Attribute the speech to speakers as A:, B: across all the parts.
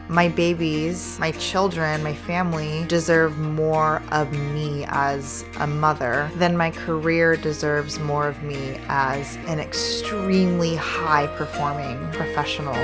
A: My babies, my children, my family deserve more of me as a mother than my career deserves more of me as an extremely high-performing professional.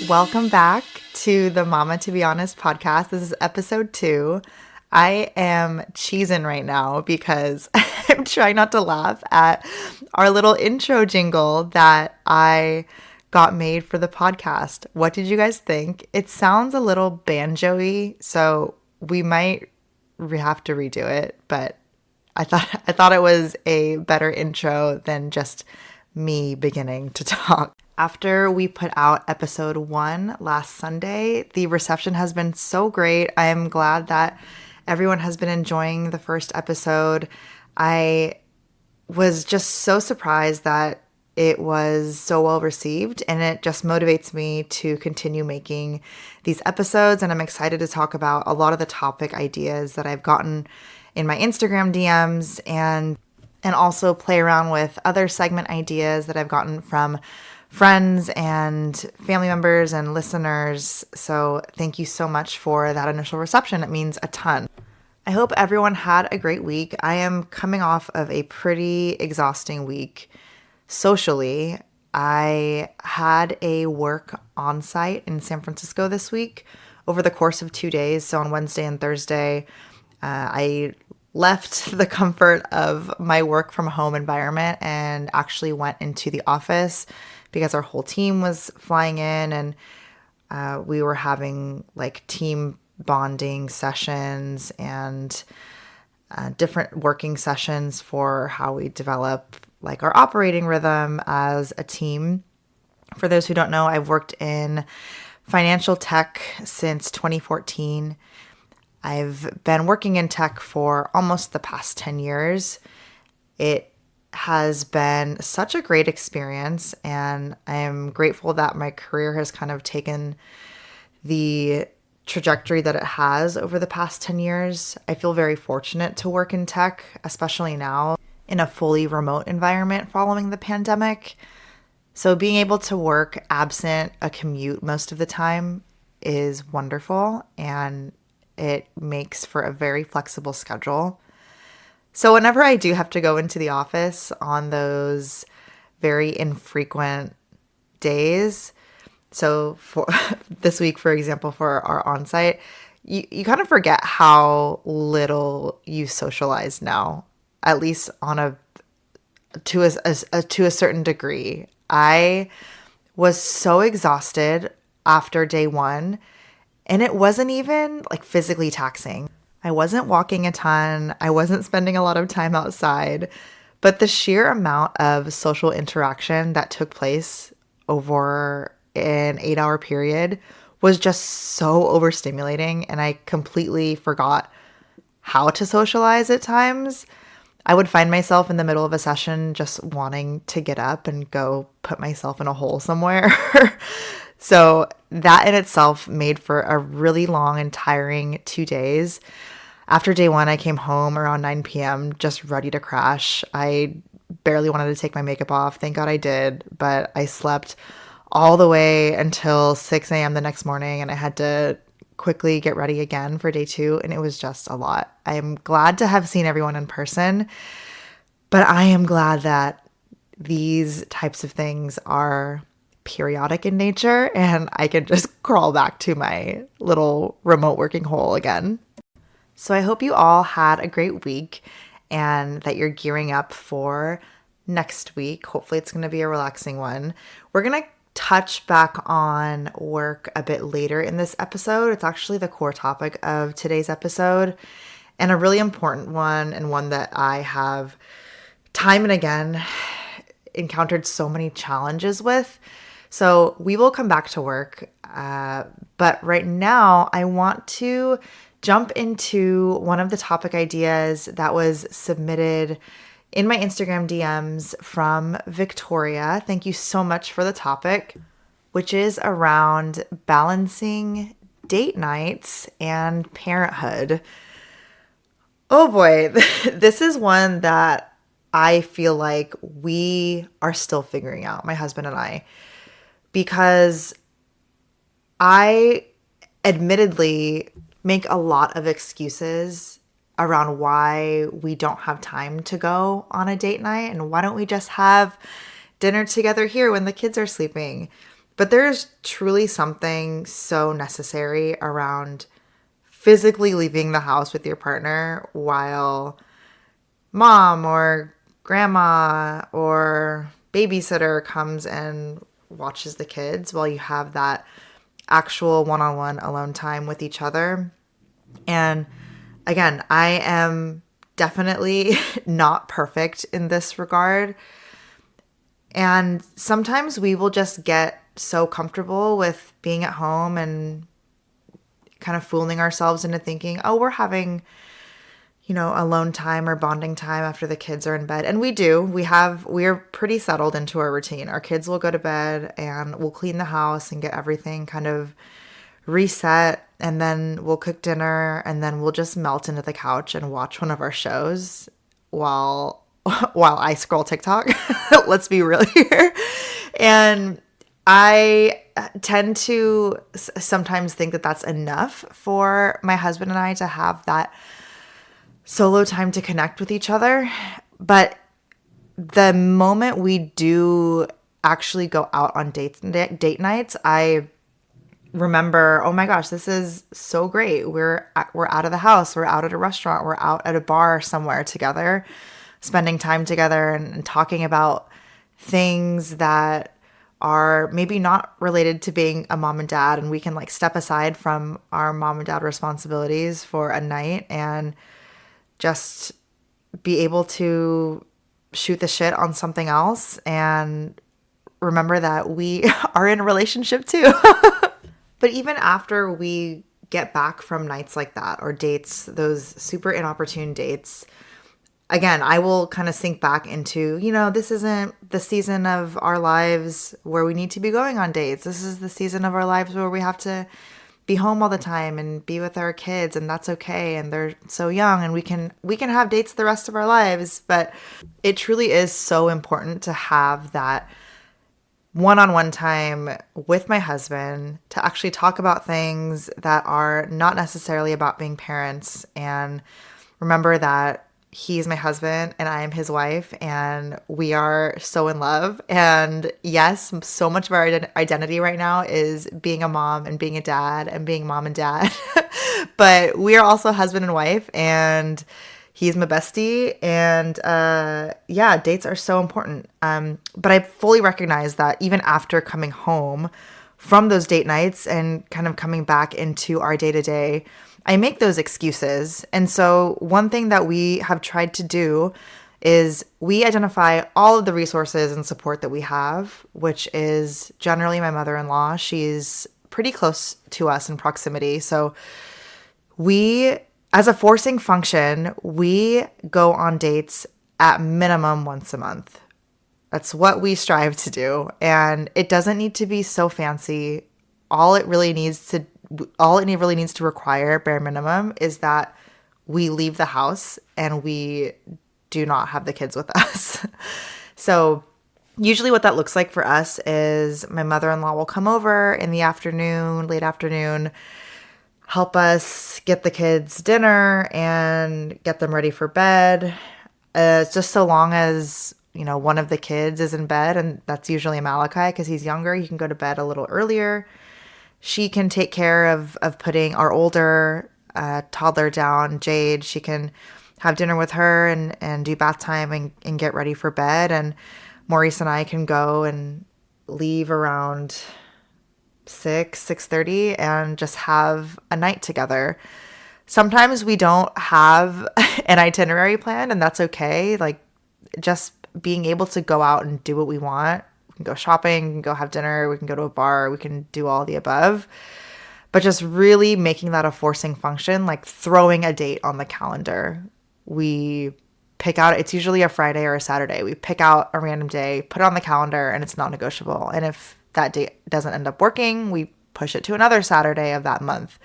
A: Welcome back to the Mama to Be Honest podcast. This is episode 2. I am cheesing right now because I'm trying not to laugh at our little intro jingle that I got made for the podcast. What did you guys think? It sounds a little banjo-y, so we might have to redo it, but I thought it was a better intro than just me beginning to talk. After we put out episode 1 last Sunday, the reception has been so great. I am glad that everyone has been enjoying the first episode. I was just so surprised that it was so well received, and it just motivates me to continue making these episodes. And I'm excited to talk about a lot of the topic ideas that I've gotten in my Instagram DMs and also play around with other segment ideas that I've gotten from friends and family members and listeners. So thank you so much for that initial reception. It means a ton. I hope everyone had a great week. I am coming off of a pretty exhausting week socially. I had a work on-site in San Francisco this week over the course of 2 days. So on Wednesday and Thursday, I left the comfort of my work from home environment and actually went into the office because our whole team was flying in, and we were having like team bonding sessions and different working sessions for how we develop like our operating rhythm as a team. For those who don't know, I've worked in financial tech since 2014. I've been working in tech for almost the past 10 years. It has been such a great experience, and I am grateful that my career has kind of taken the trajectory that it has over the past 10 years. I feel very fortunate to work in tech, especially now in a fully remote environment following the pandemic. So being able to work absent a commute most of the time is wonderful, and it makes for a very flexible schedule. So whenever I do have to go into the office on those very infrequent days, so for this week, for example, for our on-site, you kind of forget how little you socialize now, at least to a certain degree. I was so exhausted after day 1, and it wasn't even like physically taxing. I wasn't walking a ton. I wasn't spending a lot of time outside, but the sheer amount of social interaction that took place over an 8-hour period was just so overstimulating, and I completely forgot how to socialize at times. I would find myself in the middle of a session just wanting to get up and go put myself in a hole somewhere. So that in itself made for a really long and tiring 2 days. After day 1, I came home around 9 p.m. just ready to crash. I barely wanted to take my makeup off. Thank God I did. But I slept all the way until 6 a.m. the next morning, and I had to quickly get ready again for day 2. And it was just a lot. I am glad to have seen everyone in person, but I am glad that these types of things are periodic in nature, and I can just crawl back to my little remote working hole again. So I hope you all had a great week and that you're gearing up for next week. Hopefully it's going to be a relaxing one. We're going to touch back on work a bit later in this episode. It's actually the core topic of today's episode, and a really important one, and one that I have time and again encountered so many challenges with. So we will come back to work. But right now I want to jump into one of the topic ideas that was submitted in my Instagram DMs from Victoria. Thank you so much for the topic, which is around balancing date nights and parenthood. Oh boy, this is one that I feel like we are still figuring out, my husband and I, because I admittedly make a lot of excuses around why we don't have time to go on a date night and why don't we just have dinner together here when the kids are sleeping. But there's truly something so necessary around physically leaving the house with your partner while mom or grandma or babysitter comes and watches the kids while you have that actual one-on-one alone time with each other. And again, I am definitely not perfect in this regard. And sometimes we will just get so comfortable with being at home and kind of fooling ourselves into thinking, oh, we're having, alone time or bonding time after the kids are in bed. And we do. We're pretty settled into our routine. Our kids will go to bed and we'll clean the house and get everything kind of reset. And then we'll cook dinner and then we'll just melt into the couch and watch one of our shows while I scroll TikTok. Let's be real here. And I tend to sometimes think that that's enough for my husband and I to have that solo time to connect with each other. But the moment we do actually go out on date nights, I remember, oh my gosh, this is so great. We're out of the house. We're out at a restaurant. We're out at a bar somewhere together, spending time together and talking about things that are maybe not related to being a mom and dad. And we can step aside from our mom and dad responsibilities for a night and just be able to shoot the shit on something else and remember that we are in a relationship too. But even after we get back from nights like that or dates, those super inopportune dates, again, I will kind of sink back into, this isn't the season of our lives where we need to be going on dates. This is the season of our lives where we have to be home all the time and be with our kids, and that's okay. And they're so young and we can have dates the rest of our lives. But it truly is so important to have that one-on-one time with my husband to actually talk about things that are not necessarily about being parents, and remember that he's my husband and I am his wife and we are so in love. And yes, so much of our identity right now is being a mom and being a dad and being mom and dad. But we are also husband and wife, and he's my bestie. And dates are so important. But I fully recognize that even after coming home from those date nights and kind of coming back into our day-to-day, I make those excuses. And so one thing that we have tried to do is we identify all of the resources and support that we have, which is generally my mother-in-law. She's pretty close to us in proximity. So we, as a forcing function, we go on dates at minimum once a month. That's what we strive to do. And it doesn't need to be so fancy. All it really needs to require, bare minimum, is that we leave the house and we do not have the kids with us. So usually what that looks like for us is my mother-in-law will come over in the afternoon, late afternoon, help us get the kids dinner and get them ready for bed. Just so long as, one of the kids is in bed, and that's usually Malachi because he's younger. He can go to bed a little earlier. She can take care of putting our older toddler down, Jade. She can have dinner with her and do bath time and get ready for bed. And Maurice and I can go and leave around 6:30 and just have a night together. Sometimes we don't have an itinerary plan, and that's okay. Just being able to go out and do what we want. We can go shopping, we can go have dinner, we can go to a bar, we can do all the above. But but just really making that a forcing function, like throwing a date on the calendar. We pick out, it's usually a Friday or a Saturday. We pick out a random day, put it on the calendar, and it's non-negotiable. And if that date doesn't end up working, we push it to another Saturday of that month,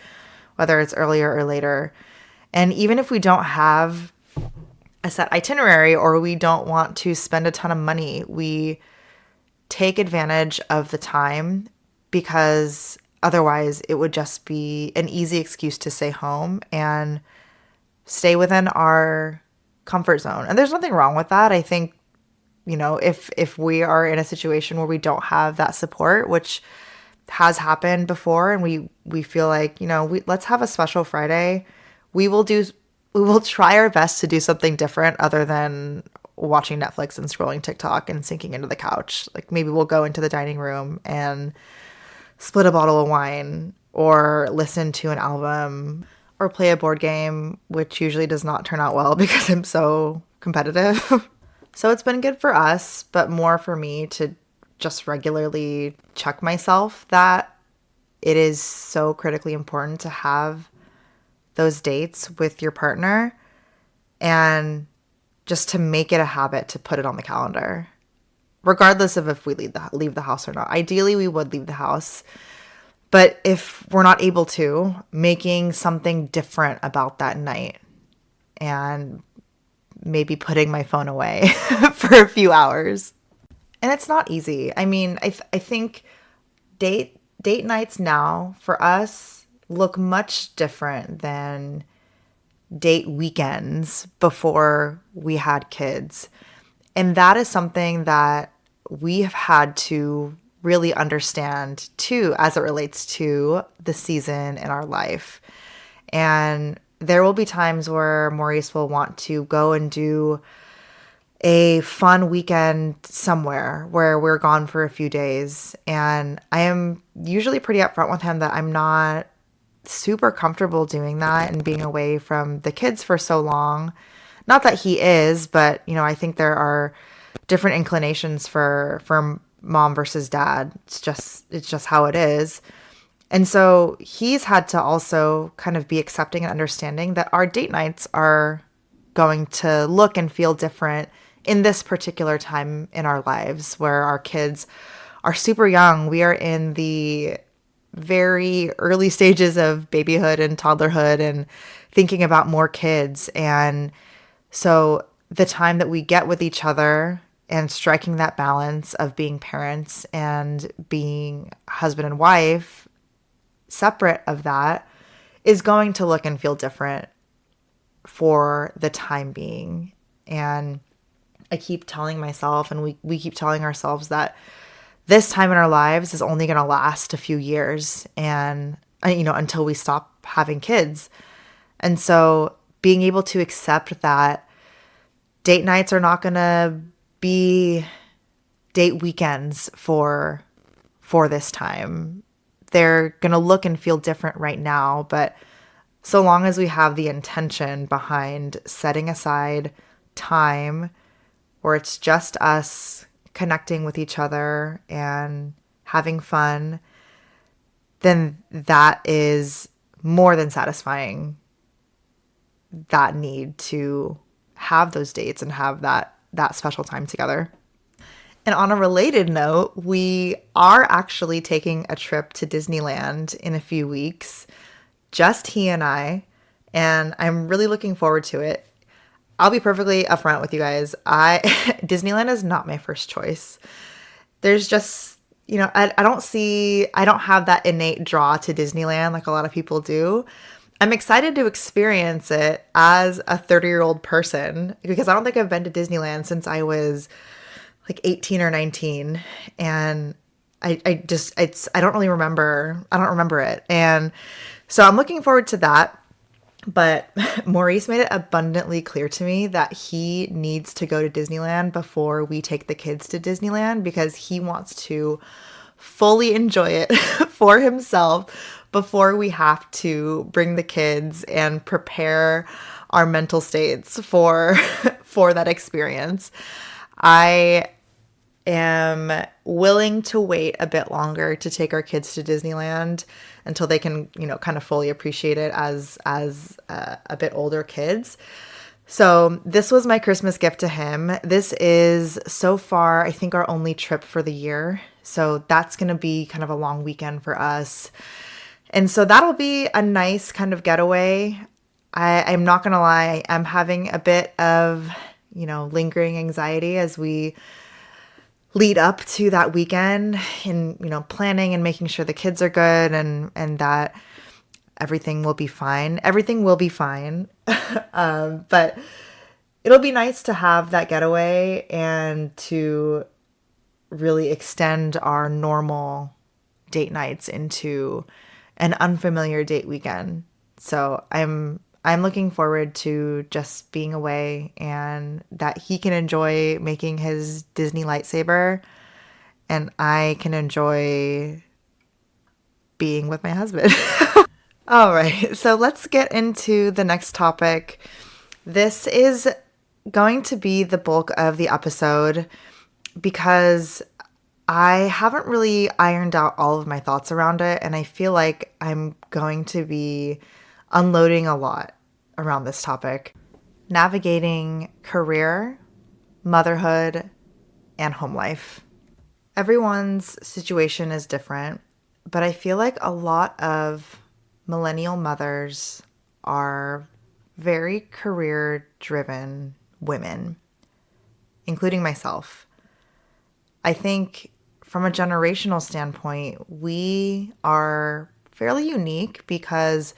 A: whether it's earlier or later. And even if we don't have a set itinerary or we don't want to spend a ton of money, we take advantage of the time, because otherwise it would just be an easy excuse to stay home and stay within our comfort zone. And there's nothing wrong with that. I think, if we are in a situation where we don't have that support, which has happened before, and we feel like, let's have a special Friday, we will try our best to do something different other than watching Netflix and scrolling TikTok and sinking into the couch. Like maybe we'll go into the dining room and split a bottle of wine, or listen to an album, or play a board game, which usually does not turn out well because I'm so competitive. So it's been good for us, but more for me to just regularly check myself that it is so critically important to have those dates with your partner, and just to make it a habit to put it on the calendar, regardless of if we leave the house or not. Ideally, we would leave the house, but if we're not able to, making something different about that night, and maybe putting my phone away for a few hours. And it's not easy. I mean, I think date nights now for us look much different than date weekends before we had kids. And that is something that we have had to really understand too, as it relates to the season in our life. And there will be times where Maurice will want to go and do a fun weekend somewhere where we're gone for a few days. And I am usually pretty upfront with him that I'm not super comfortable doing that and being away from the kids for so long. Not that he is, but I think there are different inclinations for mom versus dad. It's just how it is. And so he's had to also kind of be accepting and understanding that our date nights are going to look and feel different in this particular time in our lives where our kids are super young. We are in the very early stages of babyhood and toddlerhood and thinking about more kids. And so the time that we get with each other and striking that balance of being parents and being husband and wife, separate of that, is going to look and feel different for the time being. And I keep telling myself, and we keep telling ourselves, that this time in our lives is only going to last a few years, and until we stop having kids. And so being able to accept that date nights are not going to be date weekends for this time. They're going to look and feel different right now, but so long as we have the intention behind setting aside time where it's just us connecting with each other and having fun, then that is more than satisfying that need to have those dates and have that special time together. And on a related note, we are actually taking a trip to Disneyland in a few weeks, just he and and I'm really looking forward to it. I'll be perfectly upfront with you guys. Disneyland is not my first choice. There's just, I don't have that innate draw to Disneyland like a lot of people do. I'm excited to experience it as a 30-year-old person, because I don't think I've been to Disneyland since I was like 18 or 19. And I don't really remember. I don't remember it. And so I'm looking forward to that. But Maurice made it abundantly clear to me that he needs to go to Disneyland before we take the kids to Disneyland, because he wants to fully enjoy it for himself before we have to bring the kids and prepare our mental states for that experience. I am willing to wait a bit longer to take our kids to Disneyland. until they can, kind of fully appreciate it as a bit older kids. So this was my Christmas gift to him. This is so far, I think, our only trip for the year. So that's going to be kind of a long weekend for us. And so that'll be a nice kind of getaway. I'm not going to lie, I'm having a bit of, lingering anxiety as we lead up to that weekend and, planning and making sure the kids are good and that everything will be fine. Everything will be fine. But it'll be nice to have that getaway and to really extend our normal date nights into an unfamiliar date weekend. So I'm looking forward to just being away and that he can enjoy making his Disney lightsaber and I can enjoy being with my husband. All right, so let's get into the next topic. This is going to be the bulk of the episode because I haven't really ironed out all of my thoughts around it, and I feel like I'm going to be unloading a lot around this topic. Navigating career, motherhood, and home life. Everyone's situation is different, but I feel like a lot of millennial mothers are very career-driven women, including myself. I think from a generational standpoint, we are fairly unique because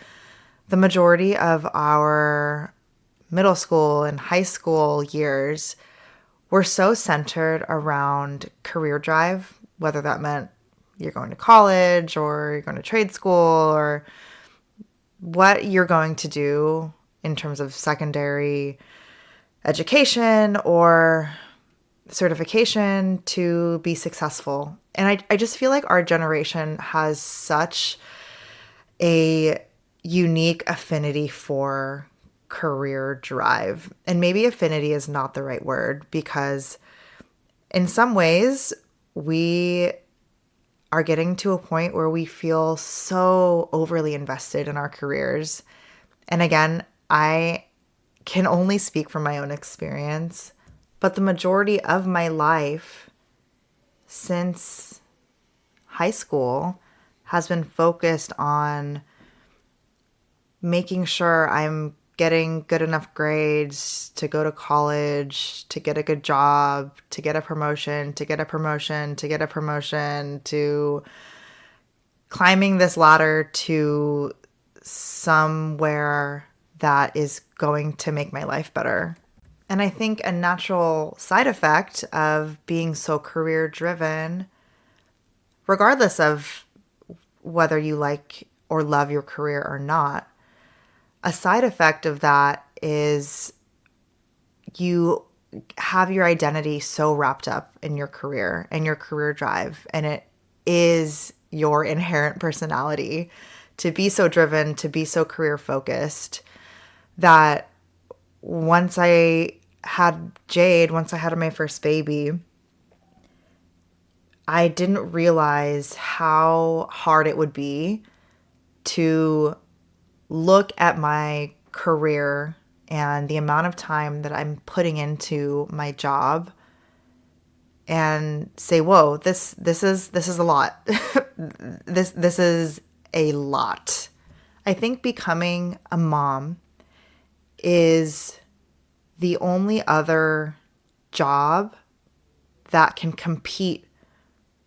A: the majority of our middle school and high school years were so centered around career drive, whether that meant you're going to college or you're going to trade school or what you're going to do in terms of secondary education or certification to be successful. And I just feel like our generation has such a unique affinity for career drive. And maybe affinity is not the right word because in some ways we are getting to a point where we feel so overly invested in our careers. And again, I can only speak from my own experience, but the majority of my life since high school has been focused on making sure I'm getting good enough grades to go to college, to get a good job, to get a promotion, to get a promotion, to get a promotion, to climbing this ladder to somewhere that is going to make my life better. And I think a natural side effect of being so career driven, regardless of whether you like or love your career or not, a side effect of that is you have your identity so wrapped up in your career and your career drive, and it is your inherent personality to be so driven, to be so career focused that once I had Jade, once I had my first baby, I didn't realize how hard it would be to look at my career and the amount of time that I'm putting into my job and say, whoa, this is a lot. this is a lot. I think becoming a mom is the only other job that can compete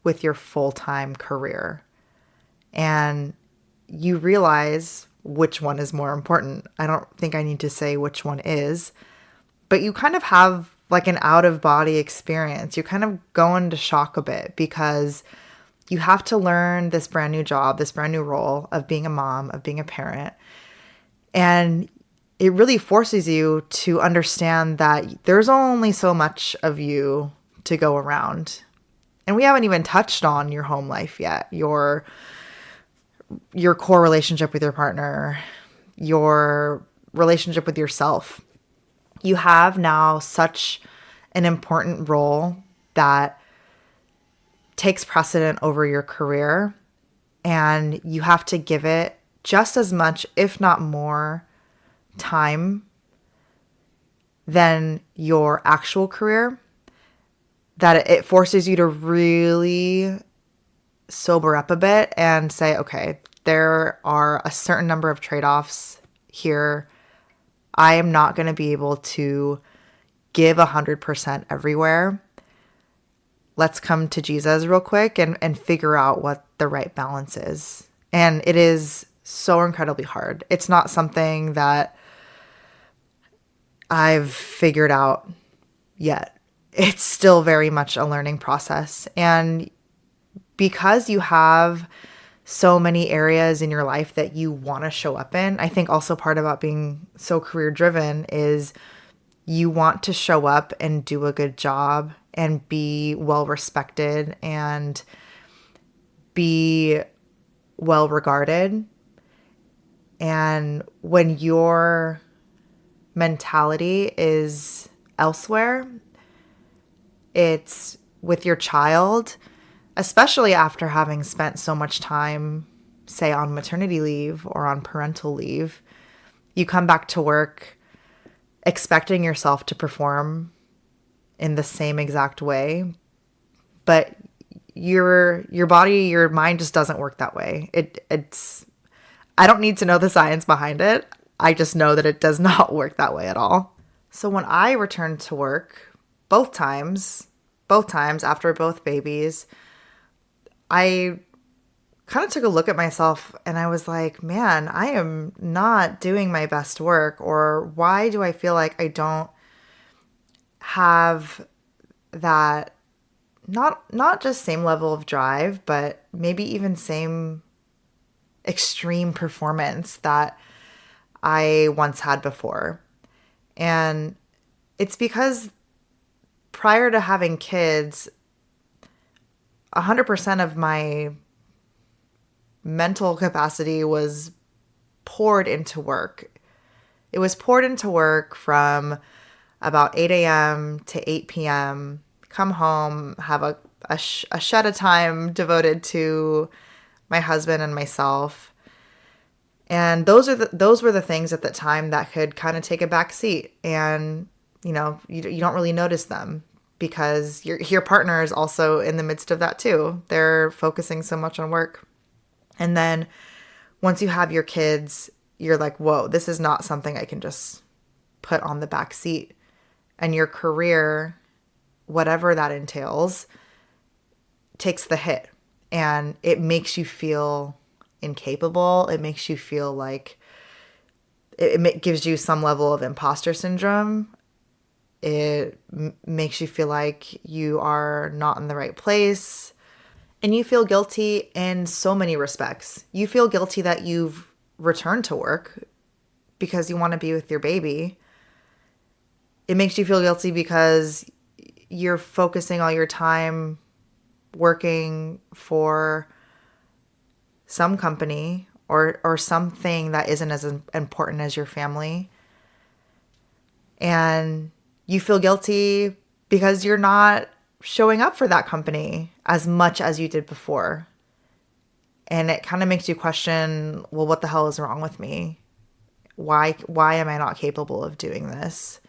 A: with your full-time career. And you realize which one is more important. I don't think I need to say which one is, but you kind of have like an out-of-body experience. You kind of go into shock a bit because you have to learn this brand new job, this brand new role of being a mom, of being a parent. And it really forces you to understand that there's only so much of you to go around. And we haven't even touched on your home life yet, your core relationship with your partner, your relationship with yourself. You have now such an important role that takes precedent over your career and you have to give it just as much, if not more, time than your actual career, that it forces you to really sober up a bit and say, okay, there are a certain number of trade-offs here. I am not going to be able to give 100% everywhere. Let's come to Jesus real quick and figure out what the right balance is. And it is so incredibly hard. It's not something that I've figured out yet. It's still very much a learning process. And because you have so many areas in your life that you want to show up in, I think also part about being so career driven is you want to show up and do a good job and be well respected and be well regarded. And when your mentality is elsewhere, it's with your child, especially after having spent so much time, say, on maternity leave or on parental leave, you come back to work expecting yourself to perform in the same exact way, but your body, your mind just doesn't work that way. It's I don't need to know the science behind it. I just know that it does not work that way at all. So when I returned to work, both times after both babies, I kind of took a look at myself and I was like, man, I am not doing my best work. Or why do I feel like I don't have that, not just same level of drive, but maybe even same extreme performance that I once had before. And it's because prior to having kids, 100% of my mental capacity was poured into work. It was poured into work from about 8 a.m. to 8 p.m., come home, have a shed of time devoted to my husband and myself. And those were the things at the time that could kind of take a back seat. And, you don't really notice them because your partner is also in the midst of that too. They're focusing so much on work. And then once you have your kids, you're like, whoa, this is not something I can just put on the back seat. And your career, whatever that entails, takes the hit. And it makes you feel incapable. It makes you feel like it gives you some level of imposter syndrome. It makes you feel like you are not in the right place. And you feel guilty in so many respects. You feel guilty that you've returned to work because you want to be with your baby. It makes you feel guilty because you're focusing all your time working for some company or something that isn't as important as your family. And you feel guilty because you're not showing up for that company as much as you did before. And it kind of makes you question, well, what the hell is wrong with me? Why am I not capable of doing this?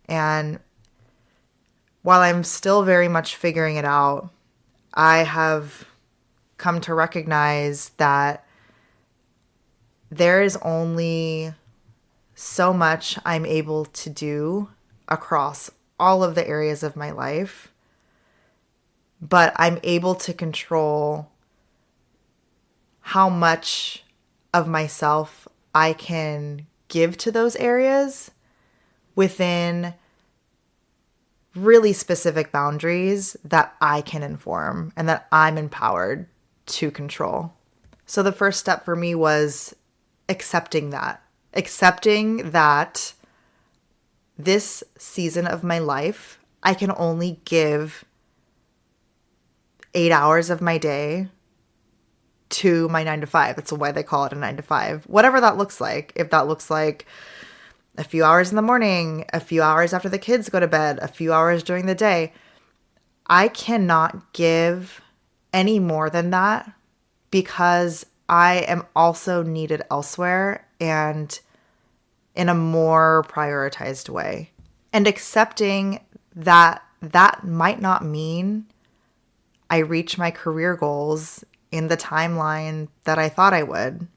A: And while I'm still very much figuring it out, I have come to recognize that there is only so much I'm able to do across all of the areas of my life, but I'm able to control how much of myself I can give to those areas within really specific boundaries that I can inform and that I'm empowered to control. So the first step for me was accepting that this season of my life, I can only give 8 hours of my day to my 9 to 5. That's why they call it a 9 to 5. Whatever that looks like. If that looks like a few hours in the morning, a few hours after the kids go to bed, a few hours during the day, I cannot give any more than that because I am also needed elsewhere and in a more prioritized way. And accepting that that might not mean I reach my career goals in the timeline that I thought I would.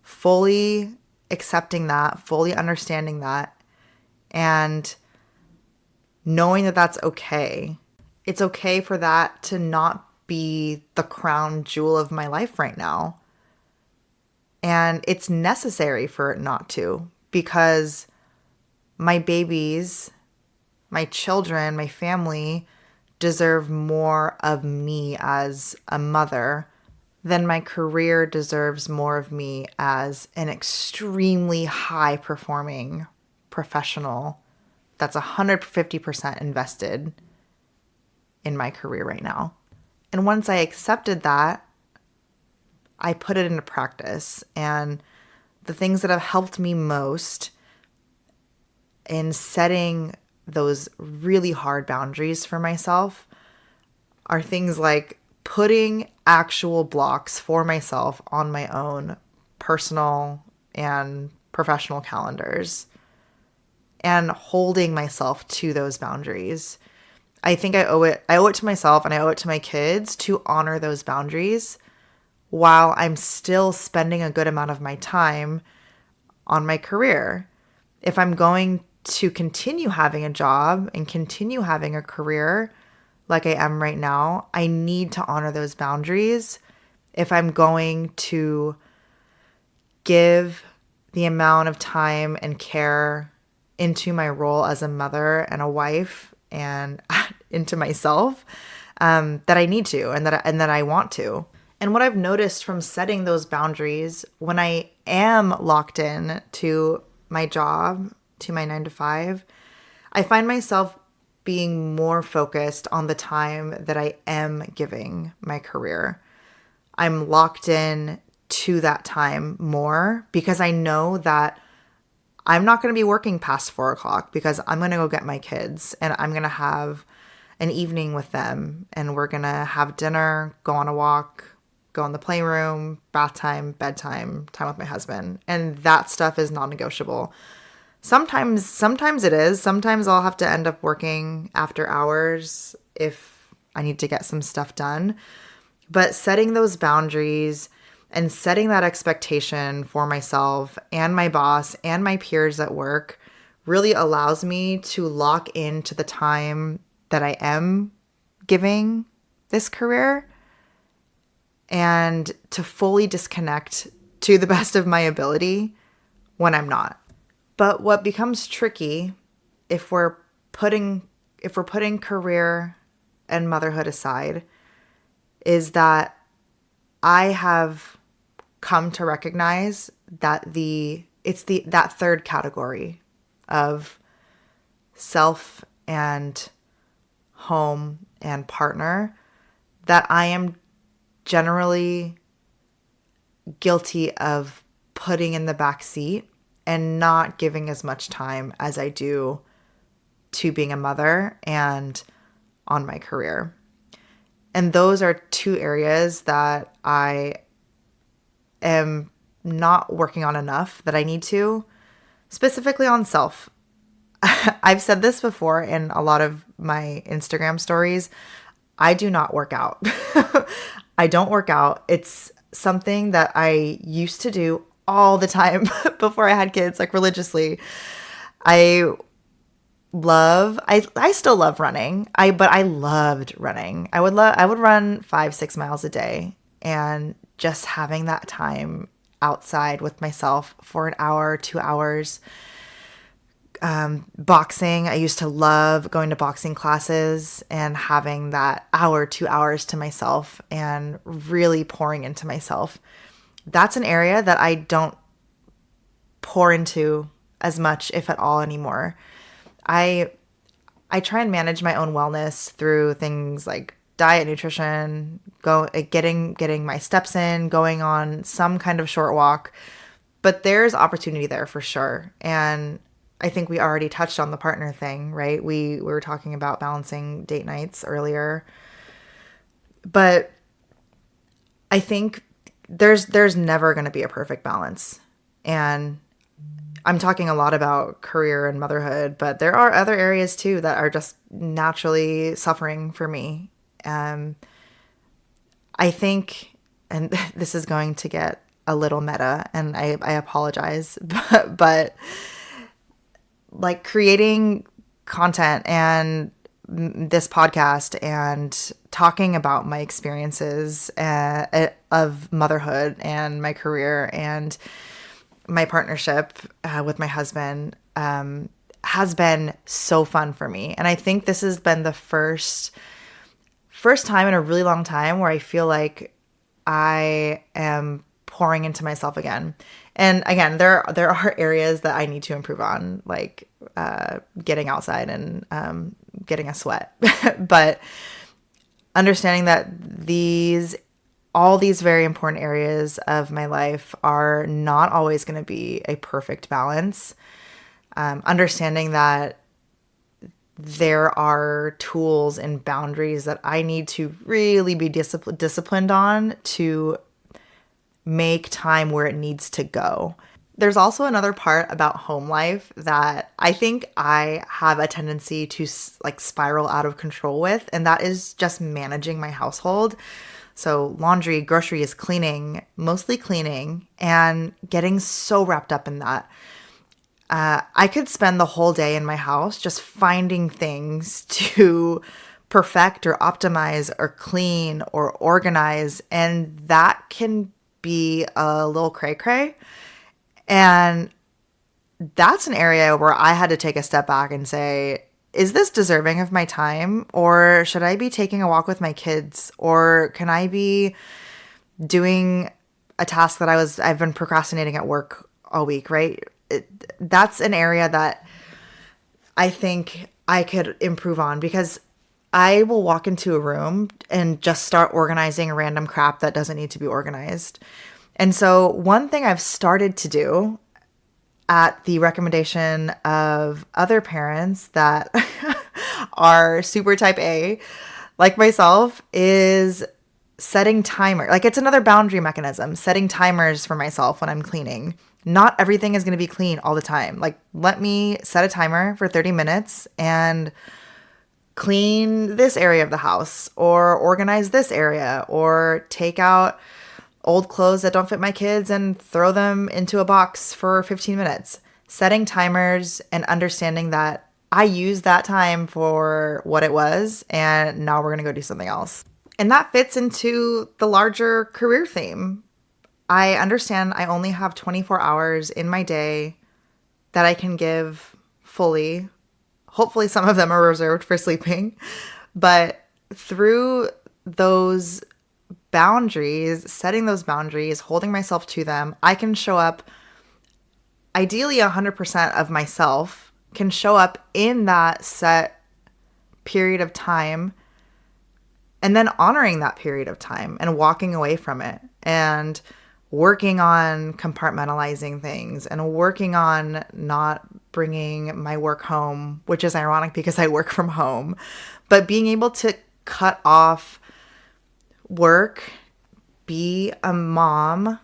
A: Fully accepting that, fully understanding that, and knowing that that's okay. It's okay for that to not be the crown jewel of my life right now. And it's necessary for it not to, because my babies, my children, my family deserve more of me as a mother than my career deserves more of me as an extremely high performing professional that's 150% invested in my career right now. And once I accepted that, I put it into practice. And the things that have helped me most in setting those really hard boundaries for myself are things like putting actual blocks for myself on my own personal and professional calendars and holding myself to those boundaries. I think I owe it to myself and I owe it to my kids to honor those boundaries while I'm still spending a good amount of my time on my career. If I'm going to continue having a job and continue having a career like I am right now, I need to honor those boundaries if I'm going to give the amount of time and care into my role as a mother and a wife and into myself that I need to and that I want to. And what I've noticed from setting those boundaries when I am locked in to my job, to my 9 to 5, I find myself being more focused on the time that I am giving my career. I'm locked in to that time more because I know that I'm not going to be working past 4 o'clock because I'm going to go get my kids and I'm going to have an evening with them and we're going to have dinner, go on a walk, go in the playroom, bath time, bedtime, time with my husband. And that stuff is non-negotiable. Sometimes it is. Sometimes I'll have to end up working after hours if I need to get some stuff done. But setting those boundaries and setting that expectation for myself and my boss and my peers at work really allows me to lock into the time that I am giving this career and to fully disconnect to the best of my ability when I'm not. But what becomes tricky if we're putting career and motherhood aside is that I have come to recognize that that third category of self and home and partner that I am generally guilty of putting in the back seat and not giving as much time as I do to being a mother and on my career. And those are 2 areas that I am not working on enough that I need to, specifically on self. I've said this before in a lot of my Instagram stories. I do not work out. I don't work out. It's something that I used to do all the time before I had kids, like religiously. I still love running. But I loved running. I would run 5-6 miles a day, and just having that time outside with myself for an hour, 2 hours. Boxing. I used to love going to boxing classes and having that hour, 2 hours to myself and really pouring into myself. That's an area that I don't pour into as much, if at all, anymore. I try and manage my own wellness through things like diet, nutrition, getting my steps in, going on some kind of short walk. But there's opportunity there for sure. And I think we already touched on the partner thing, right? We were talking about balancing date nights earlier. But I think there's never going to be a perfect balance. And I'm talking a lot about career and motherhood, but there are other areas too that are just naturally suffering for me. Um, I think, and this is going to get a little meta, and I apologize, but like creating content and this podcast and talking about my experiences of motherhood and my career and my partnership with my husband has been so fun for me. And I think this has been the first time in a really long time where I feel like I am pouring into myself again. And again, there are areas that I need to improve on, like getting outside and getting a sweat. But understanding that all these very important areas of my life are not always going to be a perfect balance. Understanding that there are tools and boundaries that I need to really be disciplined on to make time where it needs to go. There's also another part about home life that I think I have a tendency to like spiral out of control with, and that is just managing my household. So laundry, groceries, cleaning, mostly cleaning, and getting so wrapped up in that. I could spend the whole day in my house just finding things to perfect or optimize or clean or organize, and that can be a little cray-cray. And that's an area where I had to take a step back and say, is this deserving of my time? Or should I be taking a walk with my kids? Or can I be doing a task that I've been procrastinating at work all week, right? That's an area that I think I could improve on, because I will walk into a room and just start organizing random crap that doesn't need to be organized. And so one thing I've started to do at the recommendation of other parents that are super type A, like myself, is setting timer. Like, it's another boundary mechanism, setting timers for myself when I'm cleaning. Not everything is going to be clean all the time. Like, let me set a timer for 30 minutes and clean this area of the house, or organize this area, or take out old clothes that don't fit my kids and throw them into a box for 15 minutes. Setting timers and understanding that I used that time for what it was, and now we're going to go do something else. And that fits into the larger career theme. I understand I only have 24 hours in my day that I can give fully. Hopefully some of them are reserved for sleeping. But through those boundaries, setting those boundaries, holding myself to them, I can show up, ideally 100% of myself can show up in that set period of time, and then honoring that period of time and walking away from it and working on compartmentalizing things and working on not bringing my work home, which is ironic because I work from home, but being able to cut off work, be a mom,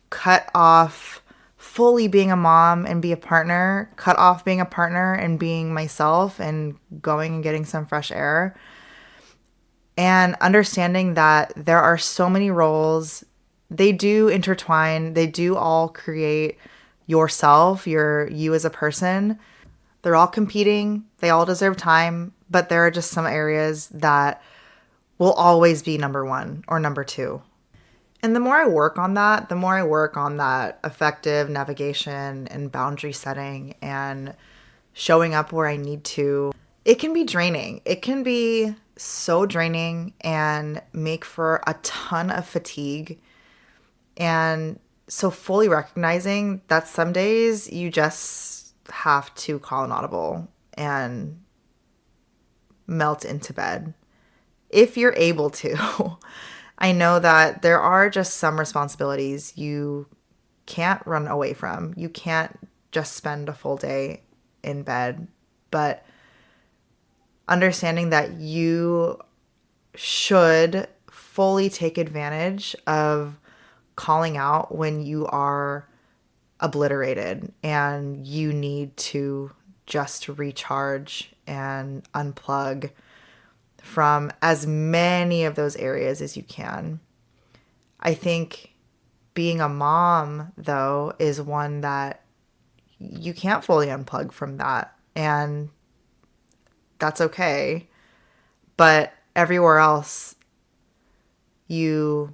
A: cut off fully being a mom and be a partner, cut off being a partner and being myself and going and getting some fresh air. And understanding that there are so many roles, they do intertwine, they do all create yourself, you as a person. They're all competing, they all deserve time, but there are just some areas that will always be number one or number two. And the more I work on that, the more I work on that effective navigation and boundary setting and showing up where I need to, it can be draining. It can be so draining and make for a ton of fatigue. And so fully recognizing that some days you just have to call an audible and melt into bed if you're able to. I know that there are just some responsibilities you can't run away from. You can't just spend a full day in bed, but understanding that you should fully take advantage of calling out when you are obliterated and you need to just recharge and unplug from as many of those areas as you can. I think being a mom, though, is one that you can't fully unplug from that. And that's okay. But everywhere else, you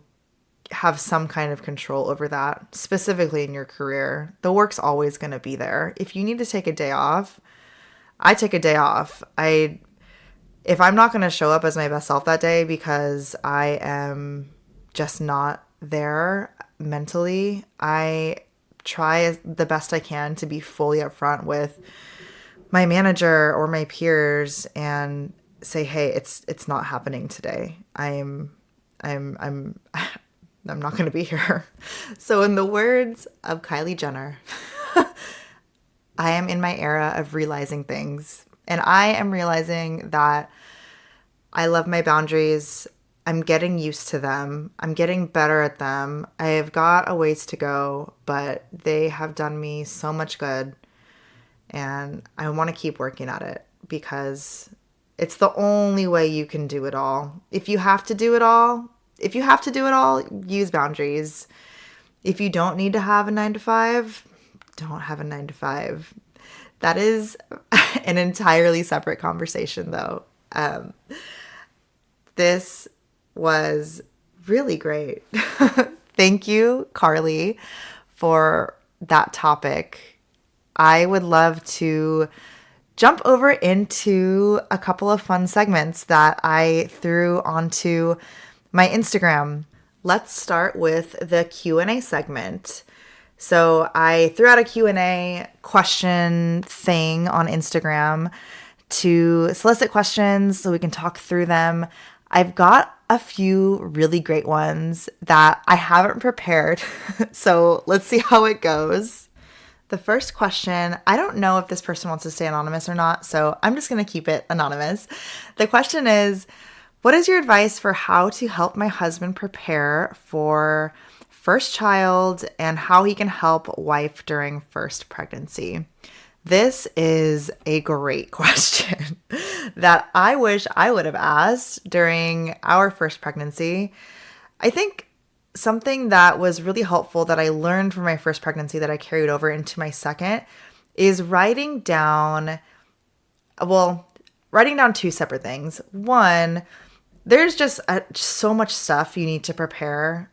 A: have some kind of control over that, specifically in your career. The work's always going to be there. If you need to take a day off, I take a day off. If I'm not going to show up as my best self that day because I am just not there mentally, I try the best I can to be fully upfront with my manager or my peers and say, "Hey, it's not happening today. I'm I'm not going to be here." So in the words of Kylie Jenner, I am in my era of realizing things. And I am realizing that I love my boundaries. I'm getting used to them. I'm getting better at them. I have got a ways to go, but they have done me so much good. And I want to keep working at it because it's the only way you can do it all. If you have to do it all, use boundaries. If you don't need to have a 9 to 5, don't have a 9 to 5. That is an entirely separate conversation, though. This was really great. Thank you, Carly, for that topic. I would love to jump over into a couple of fun segments that I threw onto my Instagram. Let's start with the Q&A segment. So I threw out a Q&A question thing on Instagram to solicit questions so we can talk through them. I've got a few really great ones that I haven't prepared. So let's see how it goes. The first question, I don't know if this person wants to stay anonymous or not, so I'm just going to keep it anonymous. The question is, what is your advice for how to help my husband prepare for first child and how he can help wife during first pregnancy? This is a great question that I wish I would have asked during our first pregnancy. I think something that was really helpful that I learned from my first pregnancy that I carried over into my second is writing down two separate things. One, there's just so much stuff you need to prepare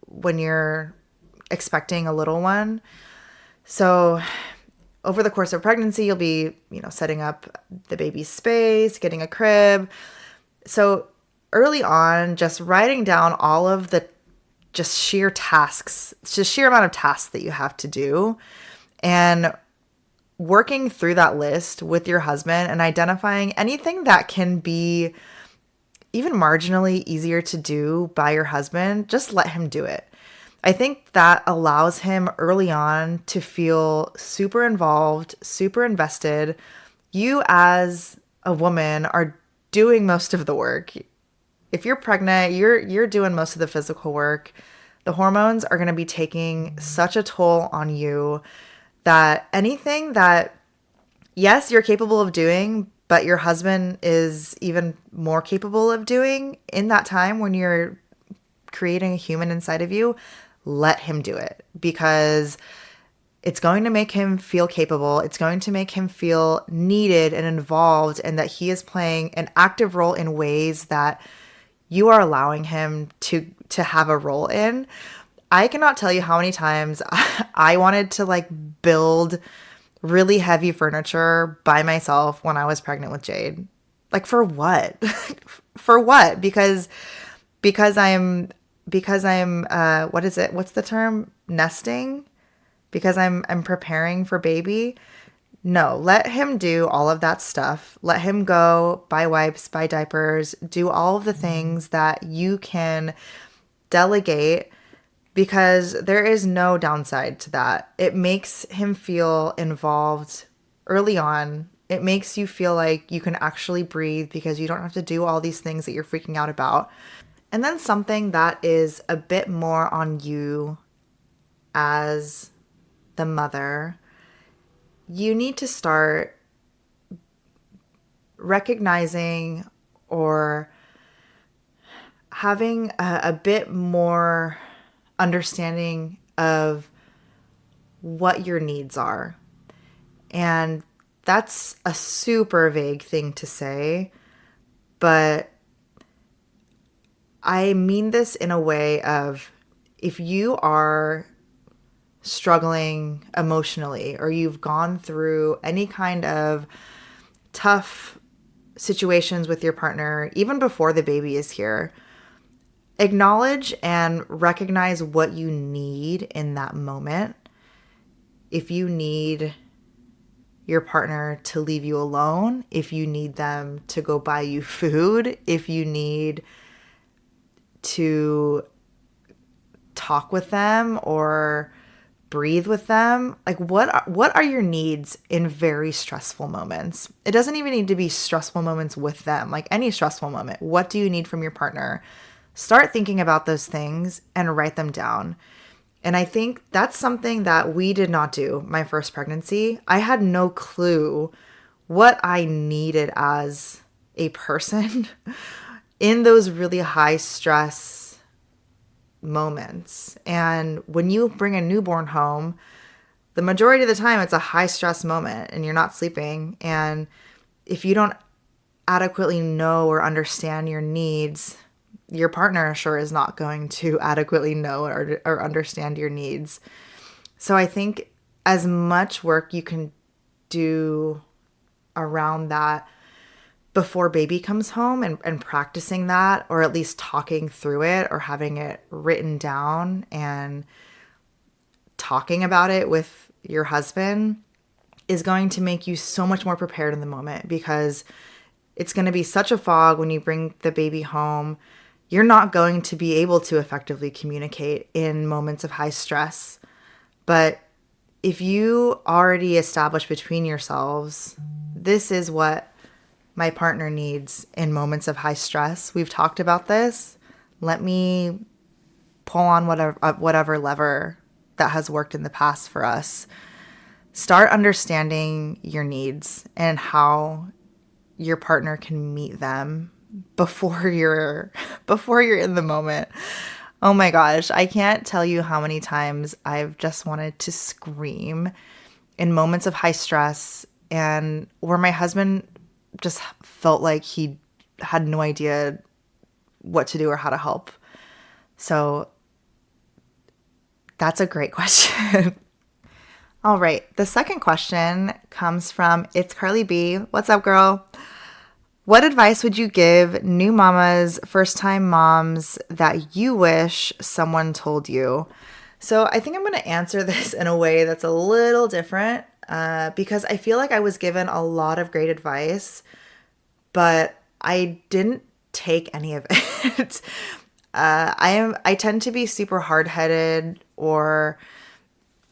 A: when you're expecting a little one. So over the course of pregnancy, you'll be, setting up the baby's space, getting a crib. So early on, just writing down all of the just sheer amount of tasks that you have to do and working through that list with your husband and identifying anything that can be even marginally easier to do by your husband, just let him do it. I think that allows him early on to feel super involved, super invested. You as a woman are doing most of the work. If you're pregnant, you're doing most of the physical work. The hormones are going to be taking such a toll on you that anything that, yes, you're capable of doing, but your husband is even more capable of doing in that time when you're creating a human inside of you, let him do it because it's going to make him feel capable. It's going to make him feel needed and involved and that he is playing an active role in ways that you are allowing him to have a role in. I cannot tell you how many times I wanted to build really heavy furniture by myself when I was pregnant with Jade. For what? For what? Because I'm what is it? What's the term? Nesting? Because I'm preparing for baby. No, let him do all of that stuff. Let him go buy wipes, buy diapers, do all of the things that you can delegate because there is no downside to that. It makes him feel involved early on. It makes you feel like you can actually breathe because you don't have to do all these things that you're freaking out about. And then something that is a bit more on you as the mother, you need to start recognizing or having a bit more understanding of what your needs are. And that's a super vague thing to say, but I mean this in a way of if you are struggling emotionally or you've gone through any kind of tough situations with your partner, even before the baby is here, acknowledge and recognize what you need in that moment. If you need your partner to leave you alone, if you need them to go buy you food, if you need to talk with them or breathe with them, like what are your needs in very stressful moments? It doesn't even need to be stressful moments with them, like any stressful moment. What do you need from your partner? Start thinking about those things and write them down. And I think that's something that we did not do my first pregnancy. I had no clue what I needed as a person in those really high stress moments. And when you bring a newborn home, the majority of the time it's a high stress moment and you're not sleeping. And if you don't adequately know or understand your needs, your partner sure is not going to adequately know or understand your needs. So I think as much work you can do around that before baby comes home and practicing that, or at least talking through it or having it written down and talking about it with your husband is going to make you so much more prepared in the moment, because it's going to be such a fog when you bring the baby home. You're not going to be able to effectively communicate in moments of high stress. But if you already establish between yourselves, this is what my partner needs in moments of high stress. We've talked about this. Let me pull on whatever lever that has worked in the past for us. Start understanding your needs and how your partner can meet them before you're in the moment. Oh my gosh, I can't tell you how many times I've just wanted to scream in moments of high stress and where my husband just felt like he had no idea what to do or how to help. So that's a great question. All right, the second question comes from It's Carly B. What's up, girl? What advice would you give new mamas, first-time moms that you wish someone told you? So I think I'm going to answer this in a way that's a little different because I feel like I was given a lot of great advice, but I didn't take any of it. I tend to be super hard-headed, or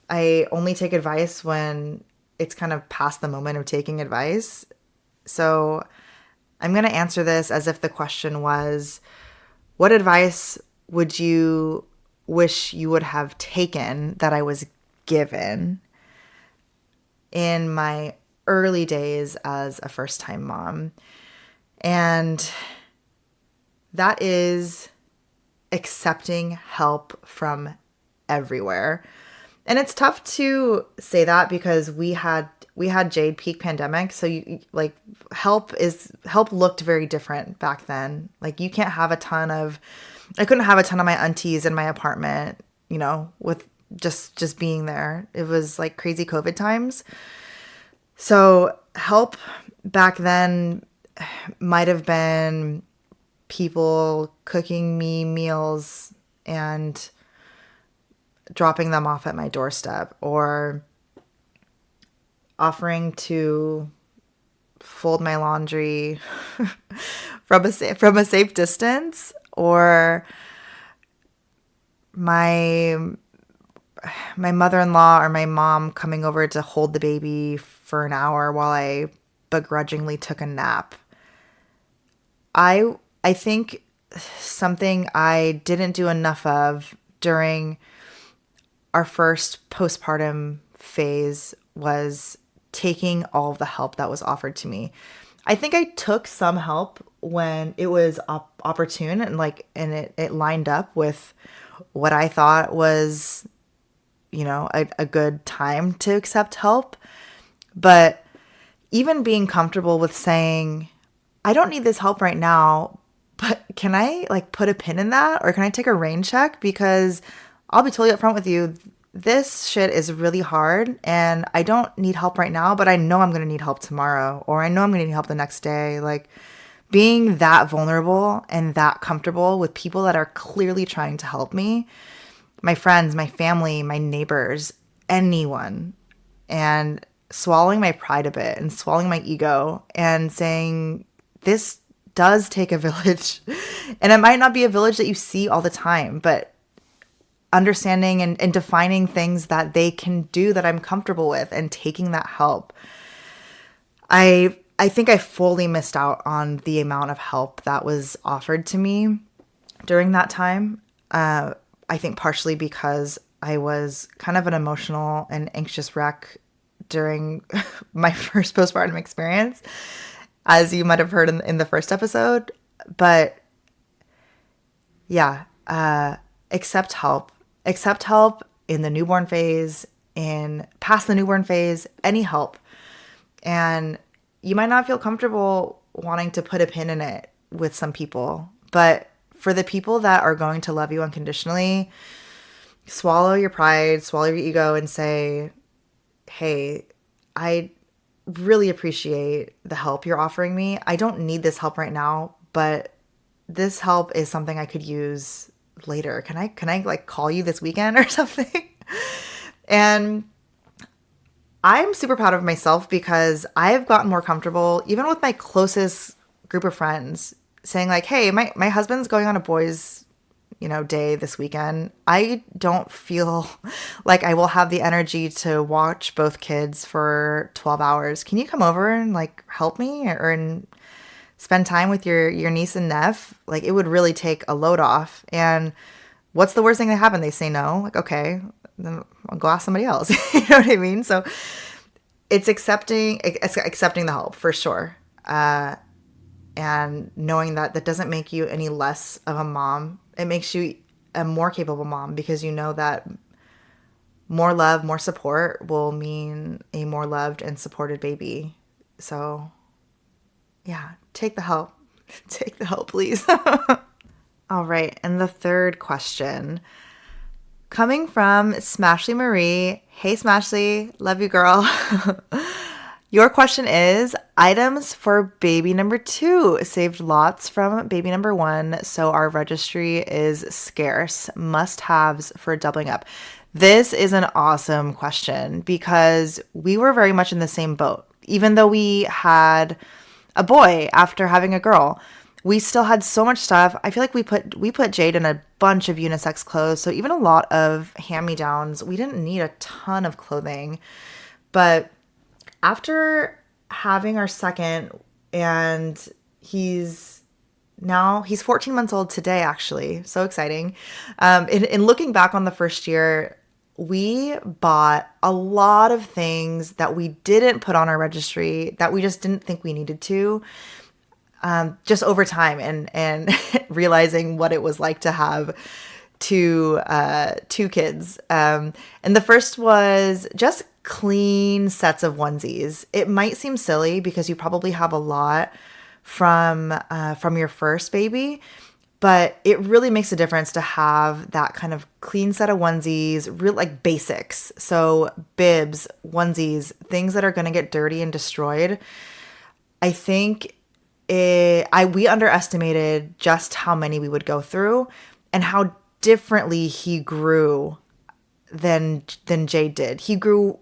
A: I only take advice when it's kind of past the moment of taking advice. So I'm going to answer this as if the question was, what advice would you wish you would have taken that I was given in my early days as a first-time mom? And that is accepting help from everywhere. And it's tough to say that because we had Jade peak pandemic, so help looked very different back then. Like I couldn't have a ton of my aunties in my apartment, with just being there. It was like crazy COVID times. So help back then might have been people cooking me meals and dropping them off at my doorstep, or offering to fold my laundry from a safe distance, or my mother-in-law or my mom coming over to hold the baby for an hour while I begrudgingly took a nap. I think something I didn't do enough of during our first postpartum phase was taking all of the help that was offered to me. I think I took some help when it was opportune and it lined up with what I thought was, a good time to accept help. But even being comfortable with saying, I don't need this help right now, but can I put a pin in that, or can I take a rain check? Because I'll be totally upfront with you, this shit is really hard and I don't need help right now, but I know I'm going to need help tomorrow, or I know I'm going to need help the next day. Being that vulnerable and that comfortable with people that are clearly trying to help me, my friends, my family, my neighbors, anyone, and swallowing my pride a bit and swallowing my ego and saying, this does take a village. And it might not be a village that you see all the time, but understanding and defining things that they can do that I'm comfortable with and taking that help. I think I fully missed out on the amount of help that was offered to me during that time. I think partially because I was kind of an emotional and anxious wreck during my first postpartum experience, as you might have heard in the first episode. But yeah, accept help. Accept help in the newborn phase, in past the newborn phase, any help. And you might not feel comfortable wanting to put a pin in it with some people, but for the people that are going to love you unconditionally, swallow your pride, swallow your ego, and say, hey, I really appreciate the help you're offering me. I don't need this help right now, but this help is something I could use later. Can I call you this weekend or something? And I'm super proud of myself because I've gotten more comfortable, even with my closest group of friends, saying hey, my husband's going on a boys' day this weekend. I don't feel like I will have the energy to watch both kids for 12 hours. Can you come over and help me and spend time with your niece and nephew? It would really take a load off. And what's the worst thing that happen? They say no. Okay, then I'll go ask somebody else. You know what I mean? So it's accepting the help for sure. And knowing that doesn't make you any less of a mom. It makes you a more capable mom, because you know that more love, more support will mean a more loved and supported baby. So yeah, take the help. Take the help, please. All right. And the third question, coming from Smashly Marie. Hey, Smashly. Love you, girl. Your question is, items for baby number 2. Saved lots from baby number 1, so our registry is scarce. Must-haves for doubling up. This is an awesome question because we were very much in the same boat. Even though we had a boy after having a girl, we still had so much stuff. I feel like we put Jade in a bunch of unisex clothes, so even a lot of hand-me-downs. We didn't need a ton of clothing, but after having our second, and he's 14 months old today, actually. So exciting. In looking back on the first year, we bought a lot of things that we didn't put on our registry that we just didn't think we needed to. Just over time and realizing what it was like to have two kids. And the first was just clean sets of onesies. It might seem silly because you probably have a lot from your first baby, but it really makes a difference to have that kind of clean set of onesies, real basics. So bibs, onesies, things that are going to get dirty and destroyed. I think we underestimated just how many we would go through and how differently he grew than Jade did. He grew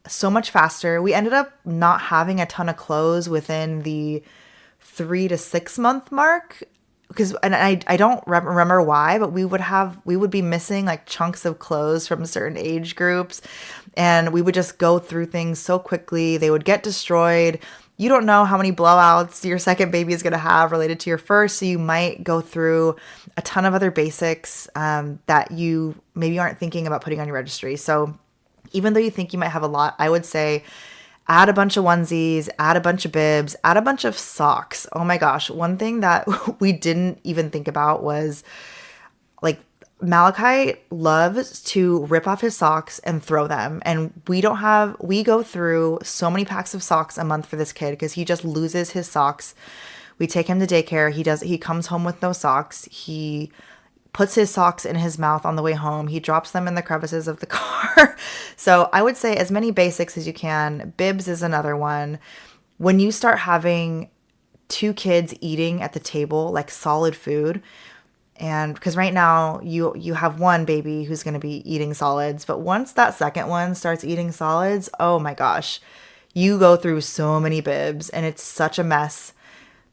A: so much faster. We ended up not having a ton of clothes within the 3 to 6 month mark, and I don't remember why, but we would be missing chunks of clothes from certain age groups, and we would just go through things so quickly. They would get destroyed. you don't know how many blowouts your second baby is going to have related to your first. So you might go through a ton of other basics that you maybe aren't thinking about putting on your registry. So even though you think you might have a lot, I would say add a bunch of onesies, add a bunch of bibs, add a bunch of socks. Oh my gosh. One thing that we didn't even think about was like Malachi loves to rip off his socks and throw them. And we go through so many packs of socks a month for this kid because he just loses his socks. We take him to daycare. He comes home with no socks. He puts his socks in his mouth on the way home. He drops them in the crevices of the car. So I would say as many basics as you can. Bibs is another one. When you start having two kids eating at the table, like solid food, and because right now you have one baby who's going to be eating solids, but once that second one starts eating solids, oh my gosh, you go through so many bibs and it's such a mess.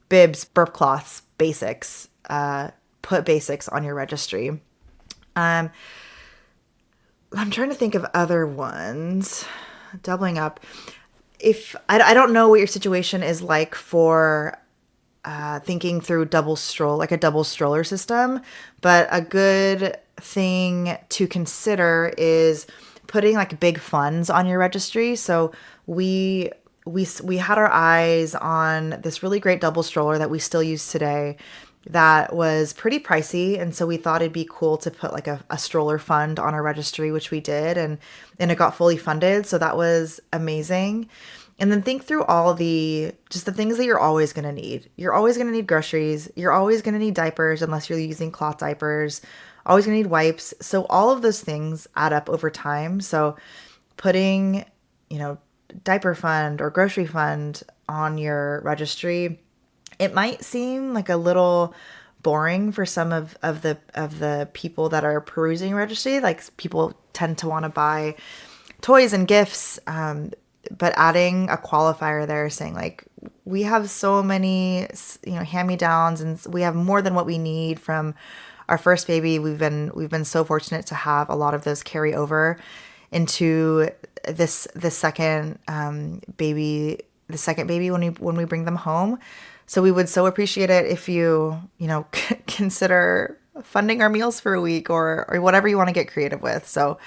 A: Bibs, burp cloths, basics. Put basics on your registry. I'm trying to think of other ones. Doubling up. If I don't know what your situation is like for thinking through double stroller system, but a good thing to consider is putting like big funds on your registry. So we had our eyes on this really great double stroller that we still use today that was pretty pricey, and so we thought it'd be cool to put like a stroller fund on our registry, which we did, and it got fully funded, so that was amazing. And then think through all the things that you're always going to need. You're always going to need groceries. You're always going to need diapers unless you're using cloth diapers. Always going to need wipes. So all of those things add up over time. So putting, diaper fund or grocery fund on your registry, it might seem like a little boring for some of the people that are perusing registry. Like people tend to want to buy toys and gifts, but adding a qualifier there saying like, we have so many, hand-me-downs and we have more than what we need from our first baby. We've been so fortunate to have a lot of those carry over into this second baby when we bring them home. So we would so appreciate it if you consider funding our meals for a week or whatever you want to get creative with. So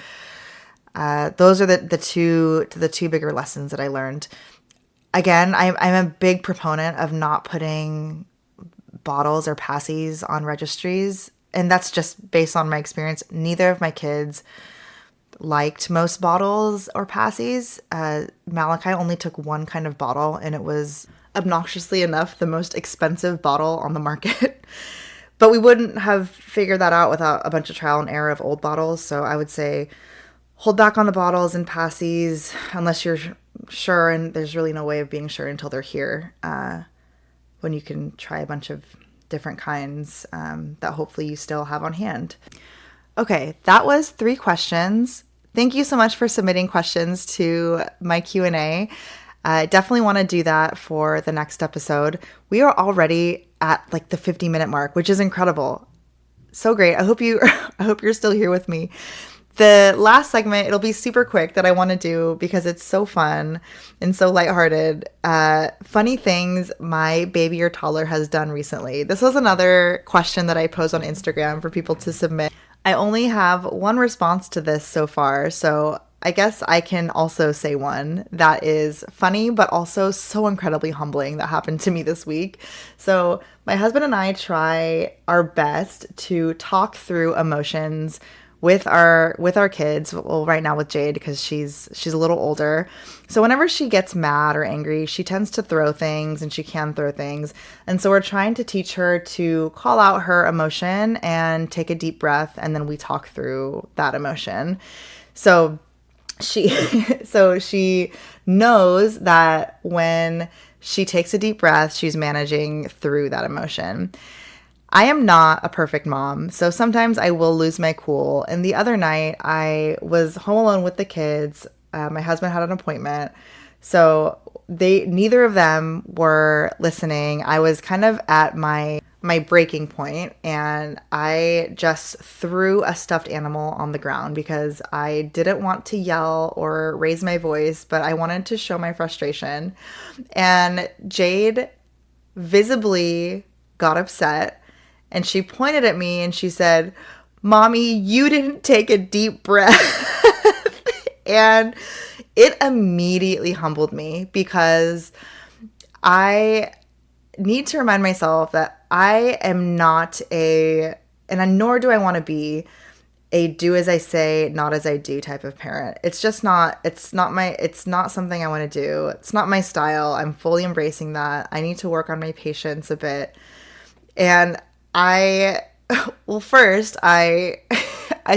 A: those are the two bigger lessons that I learned. Again, I'm a big proponent of not putting bottles or passies on registries, and that's just based on my experience. Neither of my kids liked most bottles or passies. Malachi only took one kind of bottle, and it was obnoxiously enough the most expensive bottle on the market. But we wouldn't have figured that out without a bunch of trial and error of old bottles. So I would say hold back on the bottles and passies unless you're sure, and there's really no way of being sure until they're here, when you can try a bunch of different kinds that hopefully you still have on hand. Okay, that was 3 questions. Thank you so much for submitting questions to my Q&A. I definitely want to do that for the next episode. We are already at like the 50-minute mark, which is incredible. So great. I hope you're still here with me. The last segment, it'll be super quick, that I want to do because it's so fun and so lighthearted. Funny things my baby or toddler has done recently. This was another question that I posed on Instagram for people to submit. I only have one response to this so far, so I guess I can also say one that is funny, but also so incredibly humbling that happened to me this week. So my husband and I try our best to talk through emotions with our kids. Well, right now with Jade, because she's a little older. So whenever she gets mad or angry, she tends to throw things, and she can throw things. And so we're trying to teach her to call out her emotion and take a deep breath, and then we talk through that emotion. So she knows that when she takes a deep breath, she's managing through that emotion. I am not a perfect mom, so sometimes I will lose my cool. And the other night, I was home alone with the kids. My husband had an appointment, so neither of them were listening. I was kind of at my my breaking point, and I just threw a stuffed animal on the ground because I didn't want to yell or raise my voice, but I wanted to show my frustration. And Jade visibly got upset, and she pointed at me and she said, "Mommy, you didn't take a deep breath." And it immediately humbled me because I need to remind myself that I am not nor do I want to be a do as I say, not as I do type of parent. It's not something I want to do. It's not my style. I'm fully embracing that. I need to work on my patience a bit. And well, first I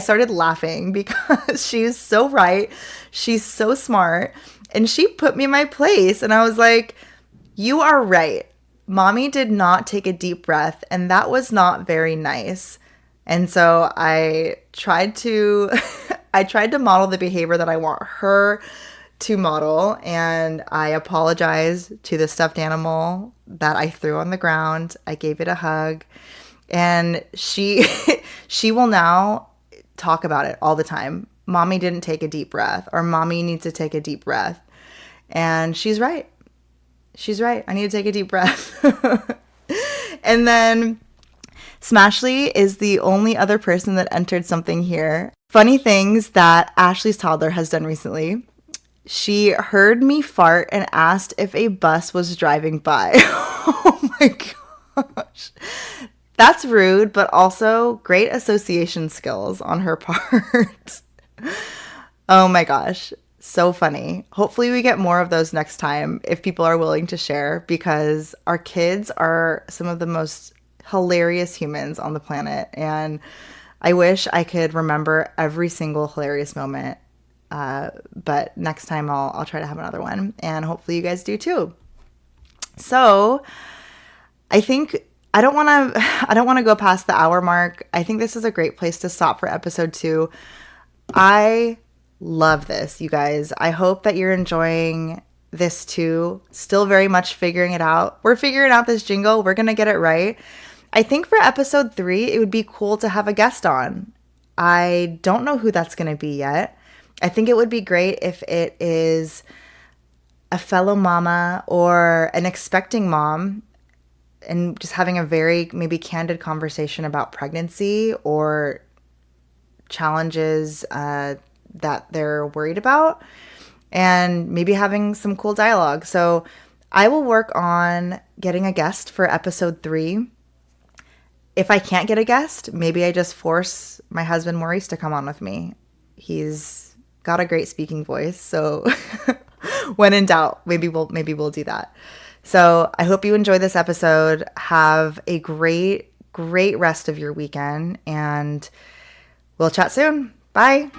A: started laughing because she's so right. She's so smart. And she put me in my place. And I was like, you are right. Mommy did not take a deep breath, and that was not very nice. And so I tried to model the behavior that I want her to model, and I apologized to the stuffed animal that I threw on the ground. I gave it a hug, and she she will now talk about it all the time. Mommy didn't take a deep breath, or mommy needs to take a deep breath. And she's right. She's right. I need to take a deep breath. And then Smashley is the only other person that entered something here. Funny things that Ashley's toddler has done recently. She heard me fart and asked if a bus was driving by. Oh my gosh. That's rude, but also great association skills on her part. Oh my gosh. So funny. Hopefully we get more of those next time if people are willing to share, because our kids are some of the most hilarious humans on the planet, and I wish I could remember every single hilarious moment. But next time I'll try to have another one, and hopefully you guys do too. So I think I don't want to go past the hour mark. I think this is a great place to stop for episode 2. I love this, you guys. I hope that you're enjoying this too. Still very much figuring it out. We're figuring out this jingle. We're going to get it right. I think for episode 3, it would be cool to have a guest on. I don't know who that's going to be yet. I think it would be great if it is a fellow mama or an expecting mom, and just having a very maybe candid conversation about pregnancy or challenges that they're worried about, and maybe having some cool dialogue. So I will work on getting a guest for episode 3. If I can't get a guest, maybe I just force my husband Maurice to come on with me. He's got a great speaking voice, so when in doubt, maybe we'll do that. So I hope you enjoy this episode. Have a great rest of your weekend, and we'll chat soon. Bye.